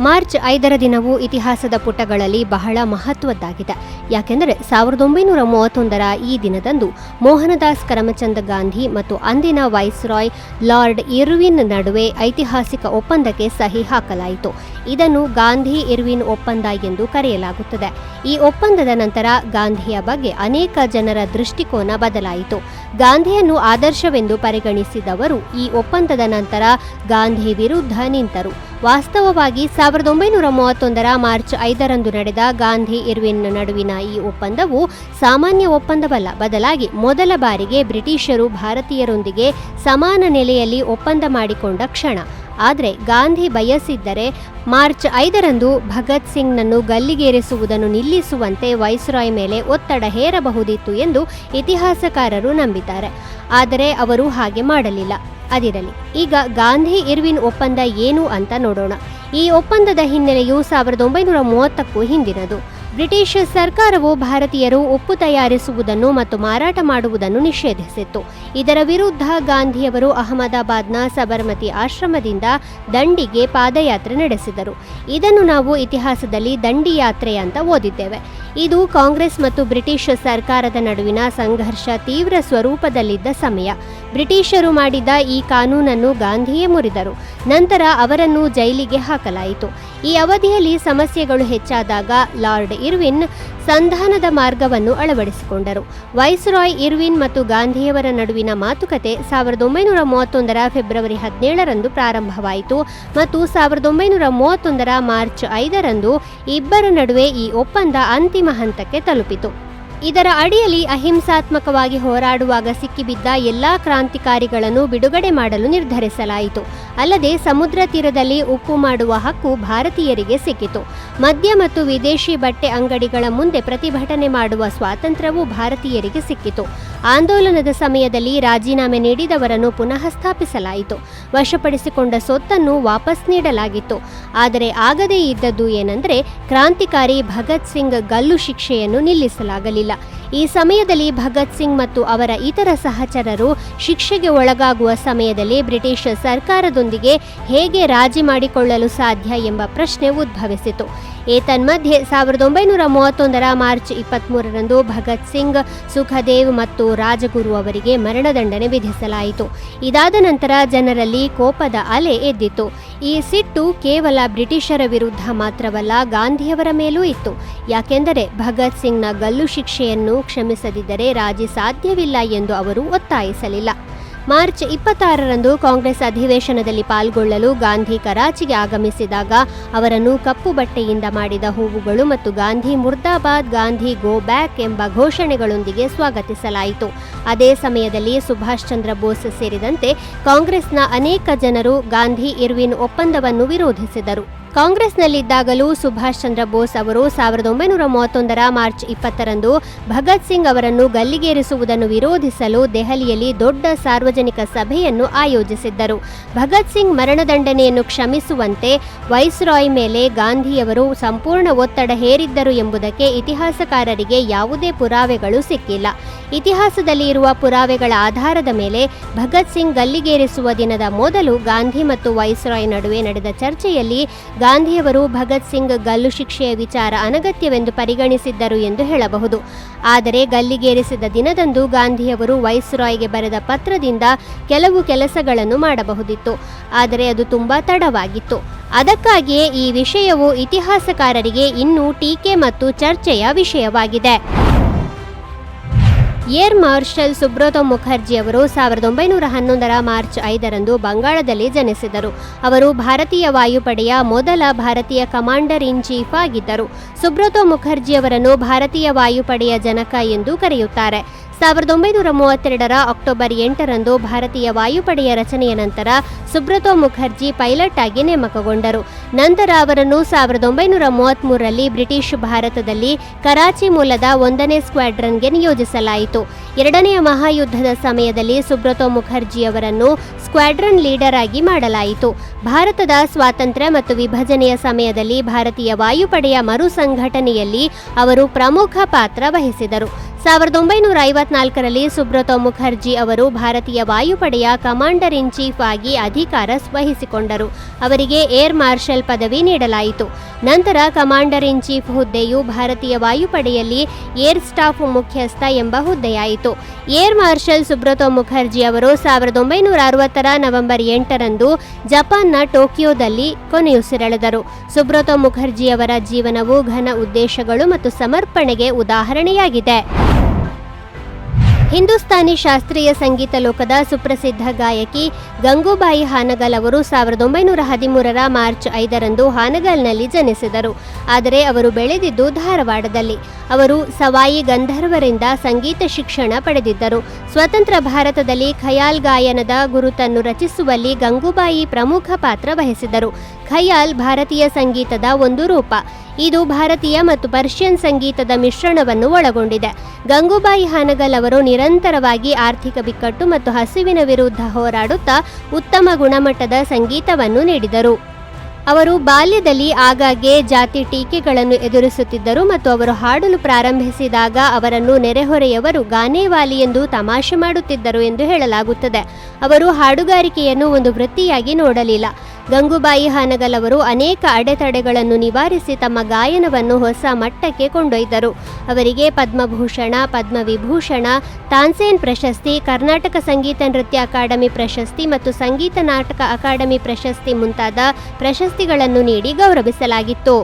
March 5ರ ದಿನವು ಇತಿಹಾಸದ ಪುಟಗಳಲ್ಲಿ ಬಹಳ ಮಹತ್ವದ್ದಾಗಿದೆ. ಯಾಕೆಂದರೆ 1931ರ ಈ ದಿನದಂದು ಮೋಹನದಾಸ್ ಕರಮಚಂದ್ ಗಾಂಧಿ ಮತ್ತು ಅಂದಿನ ವೈಸ್ರಾಯ್ ಲಾರ್ಡ್ ಇರ್ವಿನ್ ನಡುವೆ ಐತಿಹಾಸಿಕ ಒಪ್ಪಂದಕ್ಕೆ ಸಹಿ ಹಾಕಲಾಯಿತು. ಇದನ್ನು ಗಾಂಧಿ ಇರ್ವಿನ್ ಒಪ್ಪಂದ ಎಂದು ಕರೆಯಲಾಗುತ್ತದೆ. ಈ ಒಪ್ಪಂದದ ನಂತರ ಗಾಂಧಿಯ ಬಗ್ಗೆ ಅನೇಕ ಜನರ ದೃಷ್ಟಿಕೋನ ಬದಲಾಯಿತು. ಗಾಂಧಿಯನ್ನು ಆದರ್ಶವೆಂದು ಪರಿಗಣಿಸಿದವರು ಈ ಒಪ್ಪಂದದ ನಂತರ ಗಾಂಧಿ ವಿರುದ್ಧ ನಿಂತರು. ವಾಸ್ತವವಾಗಿ 1931ರ ಮಾರ್ಚ್ 5ರಂದು ನಡೆದ ಗಾಂಧಿ ಇರ್ವಿನ್ ನಡುವಿನ ಈ ಒಪ್ಪಂದವು ಸಾಮಾನ್ಯ ಒಪ್ಪಂದವಲ್ಲ, ಬದಲಾಗಿ ಮೊದಲ ಬಾರಿಗೆ ಬ್ರಿಟಿಷರು ಭಾರತೀಯರೊಂದಿಗೆ ಸಮಾನ ನೆಲೆಯಲ್ಲಿ ಒಪ್ಪಂದ ಮಾಡಿಕೊಂಡ ಕ್ಷಣ. ಆದರೆ ಗಾಂಧಿ ಬಯಸಿದ್ದರೆ ಮಾರ್ಚ್ 5ರಂದು ಭಗತ್ ಸಿಂಗ್ನನ್ನು ಗಲ್ಲಿಗೇರಿಸುವುದನ್ನು ನಿಲ್ಲಿಸುವಂತೆ ವೈಸ್ರಾಯ್ ಮೇಲೆ ಒತ್ತಡ ಹೇರಬಹುದಿತ್ತು ಎಂದು ಇತಿಹಾಸಕಾರರು ನಂಬಿದ್ದಾರೆ. ಆದರೆ ಅವರು ಹಾಗೆ ಮಾಡಲಿಲ್ಲ. ಅದಿರಲಿ, ಈಗ ಗಾಂಧಿ ಇರ್ವಿನ್ ಒಪ್ಪಂದ ಏನು ಅಂತ ನೋಡೋಣ. ಈ ಒಪ್ಪಂದದ ಹಿನ್ನೆಲೆಯು 1930ಕ್ಕೂ ಹಿಂದಿನದು. ಬ್ರಿಟಿಷ್ ಸರ್ಕಾರವು ಭಾರತೀಯರು ಉಪ್ಪು ತಯಾರಿಸುವುದನ್ನು ಮತ್ತು ಮಾರಾಟ ಮಾಡುವುದನ್ನು ನಿಷೇಧಿಸಿತ್ತು. ಇದರ ವಿರುದ್ಧ ಗಾಂಧಿಯವರು ಅಹಮದಾಬಾದ್ನ ಸಬರ್ಮತಿ ಆಶ್ರಮದಿಂದ ದಂಡಿಗೆ ಪಾದಯಾತ್ರೆ ನಡೆಸಿದರು. ಇದನ್ನು ನಾವು ಇತಿಹಾಸದಲ್ಲಿ ದಂಡಿ ಯಾತ್ರೆ ಅಂತ ಓದಿದ್ದೇವೆ. ಇದು ಕಾಂಗ್ರೆಸ್ ಮತ್ತು ಬ್ರಿಟಿಷ್ ಸರ್ಕಾರದ ನಡುವಿನ ಸಂಘರ್ಷ ತೀವ್ರ ಸ್ವರೂಪದಲ್ಲಿದ್ದ ಸಮಯ. ಬ್ರಿಟಿಷರು ಮಾಡಿದ ಈ ಕಾನೂನನ್ನು ಗಾಂಧಿಯೇ ಮುರಿದರು. ನಂತರ ಅವರನ್ನು ಜೈಲಿಗೆ ಹಾಕಲಾಯಿತು. ಈ ಅವಧಿಯಲ್ಲಿ ಸಮಸ್ಯೆಗಳು ಹೆಚ್ಚಾದಾಗ ಲಾರ್ಡ್ ಇರ್ವಿನ್ ಸಂಧಾನದ ಮಾರ್ಗವನ್ನು ಅಳವಡಿಸಿಕೊಂಡರು. ವೈಸ್ರಾಯ್ ಇರ್ವಿನ್ ಮತ್ತು ಗಾಂಧಿಯವರ ನಡುವಿನ ಮಾತುಕತೆ 1931ರ ಫೆಬ್ರವರಿ 17ರಂದು ಪ್ರಾರಂಭವಾಯಿತು ಮತ್ತು 1931ರ ಮಾರ್ಚ್ 5ರಂದು ಇಬ್ಬರ ನಡುವೆ ಈ ಒಪ್ಪಂದ ಅಂತಿಮ ಹಂತಕ್ಕೆ ತಲುಪಿತು. ಇದರ ಅಡಿಯಲ್ಲಿ ಅಹಿಂಸಾತ್ಮಕವಾಗಿ ಹೋರಾಡುವಾಗ ಸಿಕ್ಕಿಬಿದ್ದ ಎಲ್ಲಾ ಕ್ರಾಂತಿಕಾರಿಗಳನ್ನು ಬಿಡುಗಡೆ ಮಾಡಲು ನಿರ್ಧರಿಸಲಾಯಿತು. ಅಲ್ಲದೆ ಸಮುದ್ರ ತೀರದಲ್ಲಿ ಉಪ್ಪು ಮಾಡುವ ಹಕ್ಕು ಭಾರತೀಯರಿಗೆ ಸಿಕ್ಕಿತು. ಮದ್ಯ ಮತ್ತು ವಿದೇಶಿ ಬಟ್ಟೆ ಅಂಗಡಿಗಳ ಮುಂದೆ ಪ್ರತಿಭಟನೆ ಮಾಡುವ ಸ್ವಾತಂತ್ರ್ಯವೂ ಭಾರತೀಯರಿಗೆ ಸಿಕ್ಕಿತು. ಆಂದೋಲನದ ಸಮಯದಲ್ಲಿ ರಾಜೀನಾಮೆ ನೀಡಿದವರನ್ನು ಪುನಃ ಸ್ಥಾಪಿಸಲಾಯಿತು. ವಶಪಡಿಸಿಕೊಂಡ ಸೊತ್ತನ್ನು ವಾಪಸ್ ನೀಡಲಾಗಿತ್ತು. ಆದರೆ ಆಗದೇ ಇದ್ದದ್ದು ಏನೆಂದರೆ ಕ್ರಾಂತಿಕಾರಿ ಭಗತ್ ಸಿಂಗ್ ಗಲ್ಲು ಶಿಕ್ಷೆಯನ್ನು ನಿಲ್ಲಿಸಲಾಗಲಿಲ್ಲ. ಈ ಸಮಯದಲ್ಲಿ ಭಗತ್ ಸಿಂಗ್ ಮತ್ತು ಅವರ ಇತರ ಸಹಚರರು ಶಿಕ್ಷೆಗೆ ಒಳಗಾಗುವ ಸಮಯದಲ್ಲಿ ಬ್ರಿಟಿಷ್ ಸರ್ಕಾರದೊಂದಿಗೆ ಹೇಗೆ ರಾಜಿ ಮಾಡಿಕೊಳ್ಳಲು ಸಾಧ್ಯ ಎಂಬ ಪ್ರಶ್ನೆ ಉದ್ಭವಿಸಿತು. ಏತನ್ಮಧ್ಯೆ 1931ರ ಮಾರ್ಚ್ 23ರಂದು ಭಗತ್ ಸಿಂಗ್, ಸುಖದೇವ್ ಮತ್ತು ರಾಜಗುರು ಅವರಿಗೆ ಮರಣದಂಡನೆ ವಿಧಿಸಲಾಯಿತು. ಇದಾದ ನಂತರ ಜನರಲ್ಲಿ ಕೋಪದ ಅಲೆ ಎದ್ದಿತು. ಈ ಸಿಟ್ಟು ಕೇವಲ ಬ್ರಿಟಿಷರ ವಿರುದ್ಧ ಮಾತ್ರವಲ್ಲ, ಗಾಂಧಿಯವರ ಮೇಲೂ ಇತ್ತು. ಯಾಕೆಂದರೆ ಭಗತ್ ಸಿಂಗ್ನ ಗಲ್ಲು ಶಿಕ್ಷೆಯನ್ನು ಕ್ಷಮಿಸದಿದ್ದರೆ ರಾಜಿ ಸಾಧ್ಯವಿಲ್ಲ ಎಂದು ಅವರು ಒತ್ತಾಯಿಸಲಿಲ್ಲ. ಮಾರ್ಚ್ 26ರಂದು ಕಾಂಗ್ರೆಸ್ ಅಧಿವೇಶನದಲ್ಲಿ ಪಾಲ್ಗೊಳ್ಳಲು ಗಾಂಧಿ ಕರಾಚಿಗೆ ಆಗಮಿಸಿದಾಗ ಅವರನ್ನು ಕಪ್ಪು ಬಟ್ಟೆಯಿಂದ ಮಾಡಿದ ಹೂವುಗಳು ಮತ್ತು ಗಾಂಧಿ ಮುರ್ದಾಬಾದ್, ಗಾಂಧಿ ಗೋ ಬ್ಯಾಕ್ ಎಂಬ ಘೋಷಣೆಗಳೊಂದಿಗೆ ಸ್ವಾಗತಿಸಲಾಯಿತು. ಅದೇ ಸಮಯದಲ್ಲಿ ಸುಭಾಷ್ ಚಂದ್ರ ಬೋಸ್ ಸೇರಿದಂತೆ ಕಾಂಗ್ರೆಸ್ನ ಅನೇಕ ಜನರು ಗಾಂಧಿ ಇರ್ವಿನ್ ಒಪ್ಪಂದವನ್ನು ವಿರೋಧಿಸಿದರು. ಕಾಂಗ್ರೆಸ್ನಲ್ಲಿದ್ದಾಗಲೂ ಸುಭಾಷ್ ಚಂದ್ರ ಬೋಸ್ ಅವರು 1931ರ ಮಾರ್ಚ್ 20ರಂದು ಭಗತ್ ಸಿಂಗ್ ಅವರನ್ನು ಗಲ್ಲಿಗೇರಿಸುವುದನ್ನು ವಿರೋಧಿಸಲು ದೆಹಲಿಯಲ್ಲಿ ದೊಡ್ಡ ಸಾರ್ವಜನಿಕ ಸಭೆಯನ್ನು ಆಯೋಜಿಸಿದ್ದರು. ಭಗತ್ ಸಿಂಗ್ ಮರಣದಂಡನೆಯನ್ನು ಕ್ಷಮಿಸುವಂತೆ ವೈಸ್ರಾಯ್ ಮೇಲೆ ಗಾಂಧಿಯವರು ಸಂಪೂರ್ಣ ಒತ್ತಡ ಹೇರಿದ್ದರು ಎಂಬುದಕ್ಕೆ ಇತಿಹಾಸಕಾರರಿಗೆ ಯಾವುದೇ ಪುರಾವೆಗಳು ಸಿಕ್ಕಿಲ್ಲ. ಇತಿಹಾಸದಲ್ಲಿ ಇರುವ ಪುರಾವೆಗಳ ಆಧಾರದ ಮೇಲೆ ಭಗತ್ ಸಿಂಗ್ ಗಲ್ಲಿಗೇರಿಸುವ ದಿನದ ಮೊದಲು ಗಾಂಧಿ ಮತ್ತು ವೈಸ್ರಾಯ್ ನಡುವೆ ನಡೆದ ಚರ್ಚೆಯಲ್ಲಿ ಗಾಂಧಿಯವರು ಭಗತ್ ಸಿಂಗ್ ಗಲ್ಲು ಶಿಕ್ಷೆಯ ವಿಚಾರ ಅನಗತ್ಯವೆಂದು ಪರಿಗಣಿಸಿದ್ದರು ಎಂದು ಹೇಳಬಹುದು. ಆದರೆ ಗಲ್ಲಿಗೇರಿಸಿದ ದಿನದಂದು ಗಾಂಧಿಯವರು ವೈಸ್ರಾಯ್ಗೆ ಬರೆದ ಪತ್ರದಿಂದ ಕೆಲವು ಕೆಲಸಗಳನ್ನು ಮಾಡಬಹುದಿತ್ತು. ಆದರೆ ಅದು ತುಂಬಾ ತಡವಾಗಿತ್ತು. ಅದಕ್ಕಾಗಿಯೇ ಈ ವಿಷಯವು ಇತಿಹಾಸಕಾರರಿಗೆ ಇನ್ನೂ ಟೀಕೆ ಮತ್ತು ಚರ್ಚೆಯ ವಿಷಯವಾಗಿದೆ. ಏರ್ ಮಾರ್ಷಲ್ ಸುಬ್ರತೋ ಮುಖರ್ಜಿ ಅವರು 1911ರ ಮಾರ್ಚ್ 5ರಂದು ಬಂಗಾಳದಲ್ಲಿ ಜನಿಸಿದರು. ಅವರು ಭಾರತೀಯ ವಾಯುಪಡೆಯ ಮೊದಲ ಭಾರತೀಯ ಕಮಾಂಡರ್ ಇನ್ ಚೀಫ್ ಆಗಿದ್ದರು. ಸುಬ್ರತೋ ಮುಖರ್ಜಿ ಅವರನ್ನು ಭಾರತೀಯ ವಾಯುಪಡೆಯ ಜನಕ ಎಂದು ಕರೆಯುತ್ತಾರೆ. 1932ರ ಅಕ್ಟೋಬರ್ 8ರಂದು ಭಾರತೀಯ ವಾಯುಪಡೆಯ ರಚನೆಯ ನಂತರ ಸುಬ್ರತೋ ಮುಖರ್ಜಿ ಪೈಲಟ್ ಆಗಿ ನೇಮಕಗೊಂಡರು. ನಂತರ ಅವರನ್ನು 1933ರಲ್ಲಿ ಬ್ರಿಟಿಷ್ ಭಾರತದಲ್ಲಿ ಕರಾಚಿ ಮೂಲದ 1ನೇ ಸ್ಕ್ವಾಡ್ರನ್ಗೆ ನಿಯೋಜಿಸಲಾಯಿತು. ಎರಡನೆಯ ಮಹಾಯುದ್ಧದ ಸಮಯದಲ್ಲಿ ಸುಬ್ರತೋ ಮುಖರ್ಜಿ ಅವರನ್ನು ಸ್ಕ್ವಾಡ್ರನ್ ಲೀಡರ್ ಆಗಿ ಮಾಡಲಾಯಿತು. ಭಾರತದ ಸ್ವಾತಂತ್ರ್ಯ ಮತ್ತು ವಿಭಜನೆಯ ಸಮಯದಲ್ಲಿ ಭಾರತೀಯ ವಾಯುಪಡೆಯ ಮರು ಸಂಘಟನೆಯಲ್ಲಿ ಅವರು ಪ್ರಮುಖ ಪಾತ್ರ ವಹಿಸಿದರು. 1954ರಲ್ಲಿ ಸುಬ್ರತೋ ಮುಖರ್ಜಿ ಅವರು ಭಾರತೀಯ ವಾಯುಪಡೆಯ ಕಮಾಂಡರ್ ಇನ್ ಚೀಫ್ ಆಗಿ ಅಧಿಕಾರ ವಹಿಸಿಕೊಂಡರು. ಅವರಿಗೆ ಏರ್ ಮಾರ್ಷಲ್ ಪದವಿ ನೀಡಲಾಯಿತು. ನಂತರ ಕಮಾಂಡರ್ ಇನ್ ಚೀಫ್ ಹುದ್ದೆಯು ಭಾರತೀಯ ವಾಯುಪಡೆಯಲ್ಲಿ ಏರ್ ಸ್ಟಾಫ್ ಮುಖ್ಯಸ್ಥ ಎಂಬ ಹುದ್ದೆಯಾಯಿತು. ಏರ್ ಮಾರ್ಷಲ್ ಸುಬ್ರತೋ ಮುಖರ್ಜಿ ಅವರು 1960ರ ನವೆಂಬರ್ 8ರಂದು ಜಪಾನ್ನ ಟೋಕಿಯೋದಲ್ಲಿ ಕೊನೆಯುಸಿರೆಳೆದರು. ಸುಬ್ರತೋ ಮುಖರ್ಜಿಯವರ ಜೀವನವು ಘನ ಉದ್ದೇಶಗಳು ಮತ್ತು ಸಮರ್ಪಣೆಗೆ ಉದಾಹರಣೆಯಾಗಿದೆ. ಹಿಂದೂಸ್ತಾನಿ ಶಾಸ್ತ್ರೀಯ ಸಂಗೀತ ಲೋಕದ ಸುಪ್ರಸಿದ್ಧ ಗಾಯಕಿ ಗಂಗೂಬಾಯಿ ಹಾನಗಲ್ ಅವರು 1913ರ ಮಾರ್ಚ್ 5ರಂದು ಹಾನಗಲ್ನಲ್ಲಿ ಜನಿಸಿದರು. ಆದರೆ ಅವರು ಬೆಳೆದಿದ್ದು ಧಾರವಾಡದಲ್ಲಿ. ಅವರು ಸವಾಯಿ ಗಂಧರ್ವರಿಂದ ಸಂಗೀತ ಶಿಕ್ಷಣ ಪಡೆದಿದ್ದರು. ಸ್ವತಂತ್ರ ಭಾರತದಲ್ಲಿ ಖಯಾಲ್ ಗಾಯನದ ಗುರುತನ್ನು ರಚಿಸುವಲ್ಲಿ ಗಂಗೂಬಾಯಿ ಪ್ರಮುಖ ಪಾತ್ರ ವಹಿಸಿದರು. ಖಯಾಲ್ ಭಾರತೀಯ ಸಂಗೀತದ ಒಂದು ರೂಪ. ಇದು ಭಾರತೀಯ ಮತ್ತು ಪರ್ಷಿಯನ್ ಸಂಗೀತದ ಮಿಶ್ರಣವನ್ನು ಒಳಗೊಂಡಿದೆ. ಗಂಗೂಬಾಯಿ ಹಾನಗಲ್ ಅವರು ನಿರಂತರವಾಗಿ ಆರ್ಥಿಕ ಬಿಕ್ಕಟ್ಟು ಮತ್ತು ಹಸಿವಿನ ವಿರುದ್ಧ ಹೋರಾಡುತ್ತಾ ಉತ್ತಮ ಗುಣಮಟ್ಟದ ಸಂಗೀತವನ್ನು ನೀಡಿದರು. ಅವರು ಬಾಲ್ಯದಲ್ಲಿ ಆಗಾಗ್ಗೆ ಜಾತಿ ಟೀಕೆಗಳನ್ನು ಎದುರಿಸುತ್ತಿದ್ದರು ಮತ್ತು ಅವರು ಹಾಡಲು ಪ್ರಾರಂಭಿಸಿದಾಗ ಅವರನ್ನು ನೆರೆಹೊರೆಯವರು ಗಾನೇವಾಲಿ ಎಂದು ತಮಾಷೆ ಮಾಡುತ್ತಿದ್ದರು ಎಂದು ಹೇಳಲಾಗುತ್ತದೆ. ಅವರು ಹಾಡುಗಾರಿಕೆಯನ್ನು ಒಂದು ವೃತ್ತಿಯಾಗಿ ನೋಡಲಿಲ್ಲ. ಗಂಗೂಬಾಯಿ ಹಾನಗಲ್ ಅವರು ಅನೇಕ ಅಡೆತಡೆಗಳನ್ನು ನಿವಾರಿಸಿ ತಮ್ಮ ಗಾಯನವನ್ನು ಹೊಸ ಮಟ್ಟಕ್ಕೆ ಕೊಂಡೊಯ್ದರು. ಅವರಿಗೆ ಪದ್ಮಭೂಷಣ, ಪದ್ಮವಿಭೂಷಣ, ತಾನ್ಸೇನ್ ಪ್ರಶಸ್ತಿ, ಕರ್ನಾಟಕ ಸಂಗೀತ ನೃತ್ಯ ಅಕಾಡೆಮಿ ಪ್ರಶಸ್ತಿ ಮತ್ತು ಸಂಗೀತ ನಾಟಕ ಅಕಾಡೆಮಿ ಪ್ರಶಸ್ತಿ ಮುಂತಾದ ಪ್ರಶಸ್ತಿಗಳನ್ನು ನೀಡಿ ಗೌರವಿಸಲಾಗಿತ್ತು.